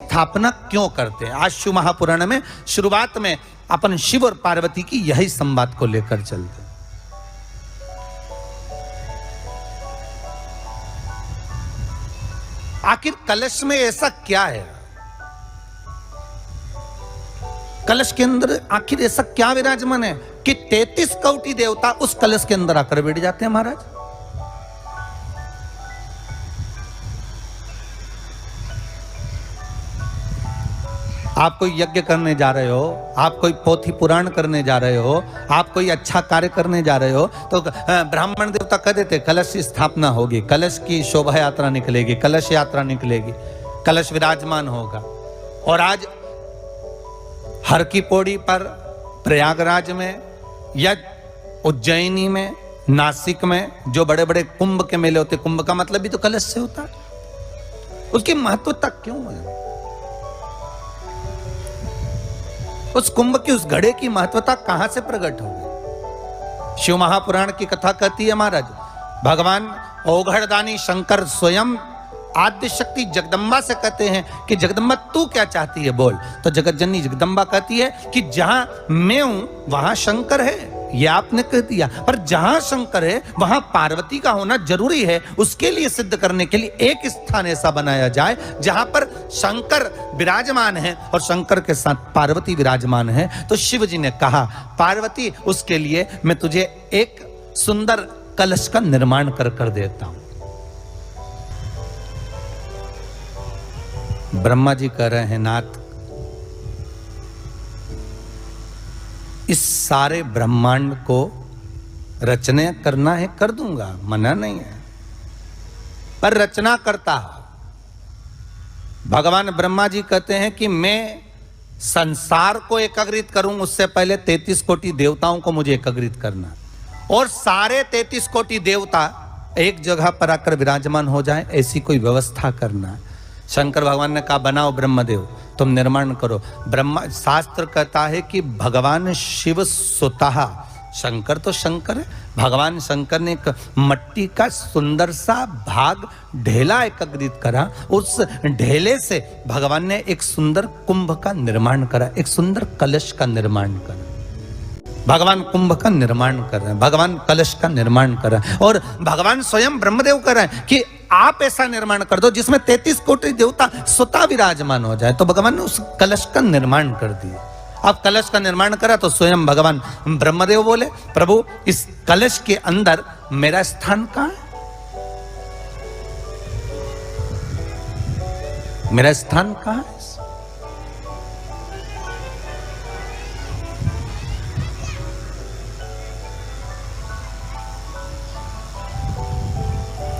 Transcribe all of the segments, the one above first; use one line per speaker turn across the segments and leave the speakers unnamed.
स्थापना क्यों करते हैं। आज शिव महापुराण में शुरुआत में अपन शिव और पार्वती की यही संवाद को लेकर चलते हैं। आखिर कलश में ऐसा क्या है, कलश के अंदर आखिर ऐसा क्या विराजमान है कि 33 कोटि देवता उस कलश के अंदर आकर बैठ जाते हैं। महाराज आप कोई यज्ञ करने जा रहे हो, आप कोई पोथी पुराण करने जा रहे हो, आप कोई अच्छा कार्य करने जा रहे हो, तो ब्राह्मण देवता कह देते कलश की स्थापना होगी, कलश की शोभा यात्रा निकलेगी, कलश यात्रा निकलेगी, कलश विराजमान होगा। और आज हर की पौड़ी पर, प्रयागराज में या उज्जैनी में, नासिक में जो बड़े बड़े कुंभ के मेले होते, कुंभ का मतलब भी तो कलश से होता है। उसकी महत्वता क्यों है? उस कुंभ की, उस घड़े की महत्वता कहां से प्रकट होगी? शिव महापुराण की कथा कहती है महाराज, भगवान ओघड़दानी शंकर स्वयं आद्य शक्ति जगदम्बा से कहते हैं कि जगदम्बा तू क्या चाहती है बोल। तो जगत जननी जगदम्बा कहती है कि जहां मैं हूं वहां शंकर है, ये आपने कह दिया, पर जहां शंकर है वहां पार्वती का होना जरूरी है। उसके लिए सिद्ध करने के लिए एक स्थान ऐसा बनाया जाए जहां पर शंकर विराजमान है और शंकर के साथ पार्वती विराजमान है। तो शिव जी ने कहा पार्वती, उसके लिए मैं तुझे एक सुंदर कलश का निर्माण कर देता हूं। ब्रह्मा जी कह रहे हैं नाथ, इस सारे ब्रह्मांड को रचना करना है कर दूंगा, मना नहीं है, पर रचना करता भगवान ब्रह्मा जी कहते हैं कि मैं संसार को एकाग्रित करूं, उससे पहले 33 कोटि देवताओं को मुझे एकाग्रित करना, और सारे 33 कोटि देवता एक जगह पर आकर विराजमान हो जाए, ऐसी कोई व्यवस्था करना। शंकर भगवान ने कहा बनाओ ब्रह्मदेव, तुम निर्माण करो। ब्रह्मा, शास्त्र कहता है कि भगवान शिव स्वतः, शंकर तो शंकर है, भगवान शंकर ने एक मट्टी का सुंदर सा भाग ढेला एकत्रित करा, उस ढेले से भगवान ने एक सुंदर कुंभ का निर्माण करा, एक सुंदर कलश का निर्माण करा। भगवान कुंभ का निर्माण कर रहे हैं, भगवान कलश का निर्माण कर रहे हैं, और भगवान स्वयं ब्रह्मदेव कर रहे हैं कि आप ऐसा निर्माण कर दो जिसमें 33 कोटि देवता स्वतः विराजमान हो जाए। तो भगवान ने उस कलश का निर्माण कर दिया। अब कलश का निर्माण करा तो स्वयं भगवान ब्रह्मदेव बोले प्रभु इस कलश के अंदर मेरा स्थान कहां है? मेरा स्थान कहां है?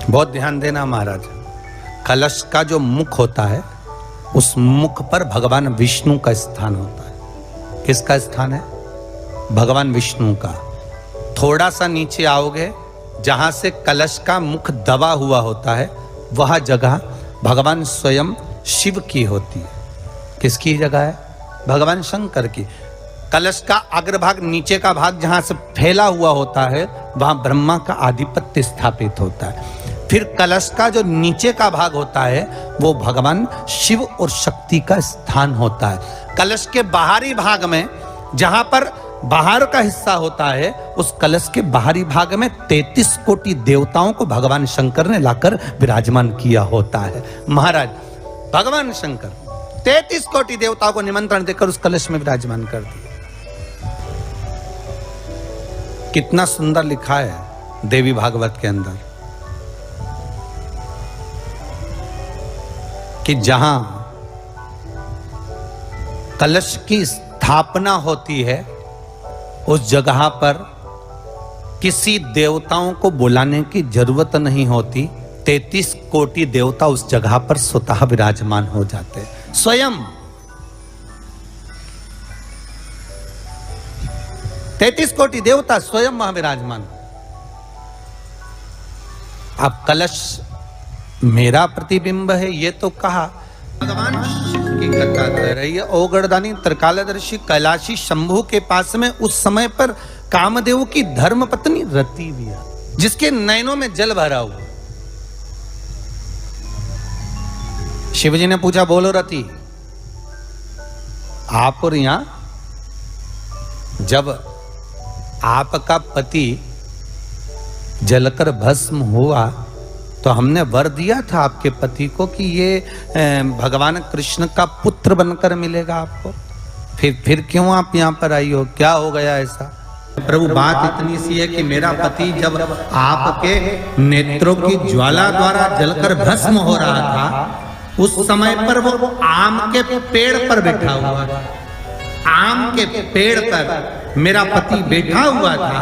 बहुत ध्यान देना महाराज, कलश का जो मुख होता है उस मुख पर भगवान विष्णु का स्थान होता है। किसका स्थान है? भगवान विष्णु का। थोड़ा सा नीचे आओगे, जहां से कलश का मुख दबा हुआ होता है, वह जगह भगवान स्वयं शिव की होती है। किसकी जगह है? भगवान शंकर की। कलश का अग्रभाग, नीचे का भाग जहां से फैला हुआ होता है, वहां ब्रह्मा का आधिपत्य स्थापित होता है। फिर कलश का जो नीचे का भाग होता है वो भगवान शिव और शक्ति का स्थान होता है। कलश के बाहरी भाग में, जहां पर बाहर का हिस्सा होता है, उस कलश के बाहरी भाग में 33 कोटि देवताओं को भगवान शंकर ने लाकर विराजमान किया होता है। महाराज भगवान शंकर 33 कोटि देवताओं को निमंत्रण देकर उस कलश में विराजमान कर दिया। कितना सुंदर लिखा है देवी भागवत के अंदर कि जहां कलश की स्थापना होती है उस जगह पर किसी देवताओं को बुलाने की जरूरत नहीं होती। 33 कोटि देवता उस जगह पर स्वतः विराजमान हो जाते हैं। स्वयं 33 कोटि देवता स्वयं वहां विराजमान। अब कलश मेरा प्रतिबिंब है ये तो कहा। भगवान शिव की कथा कर रही है। ओगड़दानी त्रिकालदर्शी कैलाशी शंभु के पास में उस समय पर कामदेव की धर्म पत्नी रति भी है, जिसके नयनों में जल भरा हुआ। शिवजी ने पूछा बोलो रति आप और यहां जब आपका पति जलकर भस्म हुआ तो हमने वर दिया था आपके पति को कि ये भगवान कृष्ण का पुत्र बनकर मिलेगा आपको, फिर क्यों आप यहाँ पर आई हो, क्या हो गया ऐसा? प्रभु बात इतनी सी है कि मेरा पति जब आपके नेत्रों की ज्वाला द्वारा जलकर भस्म हो रहा था उस समय पर वो आम के पेड़ पर बैठा हुआ था। आम के पेड़ पर मेरा पति बैठा हुआ था,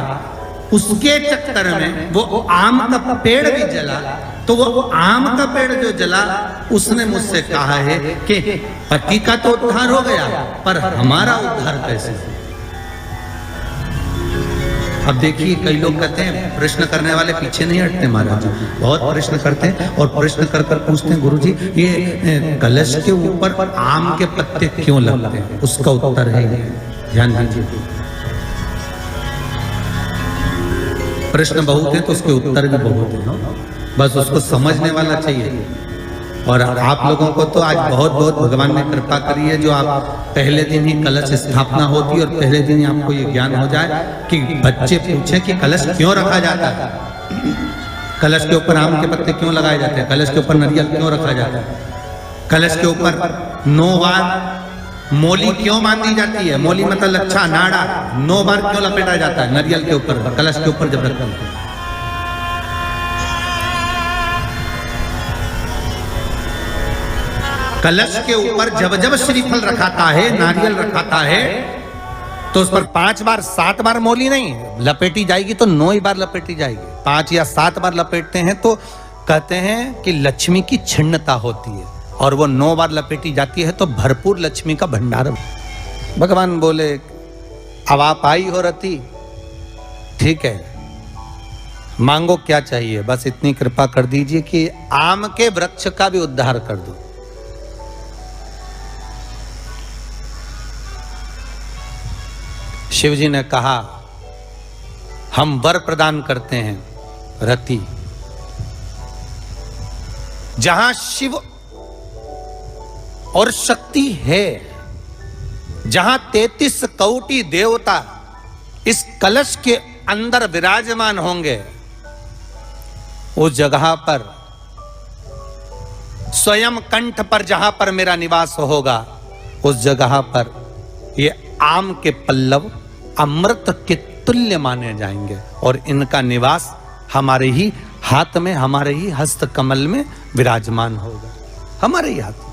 उसके चक्कर में वो आम का पेड़ भी जला। तो वो आम का पेड़ जो जला उसने मुझसे कहा है कि पति का तो उद्धार हो गया पर हमारा उद्धार कैसे? अब देखिए कई लोग कहते हैं प्रश्न करने वाले पीछे नहीं हटते महाराज, बहुत प्रश्न करते हैं और प्रश्न कर कर पूछते हैं गुरुजी ये कलश के ऊपर आम के पत्ते क्यों लगते हैं? उसका उत्तर है ध्यान दीजिए। प्रश्न बहुत है तो उसके उत्तर भी बहुत है, बस उसको समझने वाला चाहिए। और आप लोगों को तो आज बहुत बहुत भगवान ने कृपा करी है जो आप पहले दिन ही कलश स्थापना होती है और पहले दिन ही आपको ये ज्ञान हो जाए कि बच्चे पूछे कि कलश क्यों रखा जाता है, कलश के ऊपर आम के पत्ते क्यों लगाए जाते हैं, कलश के ऊपर नारियल क्यों रखा जाता है, कलश के ऊपर 9 बार मोली क्यों बांधी जाती है, मोली मतलब लच्छा नाड़ा 9 बार क्यों लपेटा जाता है नारियल के ऊपर, कलश के ऊपर जब रखते हैं। कलश के ऊपर जब जब श्रीफल रखाता है, नारियल रखाता है तो उस पर 5 बार 7 बार मोली नहीं लपेटी जाएगी, तो 9 ही बार लपेटी जाएगी। 5 या 7 बार लपेटते हैं तो कहते हैं कि लक्ष्मी की छिन्नता होती है, और वो 9 बार लपेटी जाती है तो भरपूर लक्ष्मी का भंडार। भगवान बोले अब आप आई हो रति, ठीक है मांगो क्या चाहिए, बस इतनी कृपा कर दीजिए कि आम के वृक्ष का भी उद्धार कर दो। शिव जी ने कहा हम वर प्रदान करते हैं रति, जहां शिव और शक्ति है, जहां 33 कोटि देवता इस कलश के अंदर विराजमान होंगे, उस जगह पर स्वयं कंठ पर जहां पर मेरा निवास होगा, उस जगह पर ये आम के पल्लव अमृत के तुल्य माने जाएंगे और इनका निवास हमारे ही हाथ में, हमारे ही हस्त कमल में विराजमान होगा, हमारे ही हाथ में।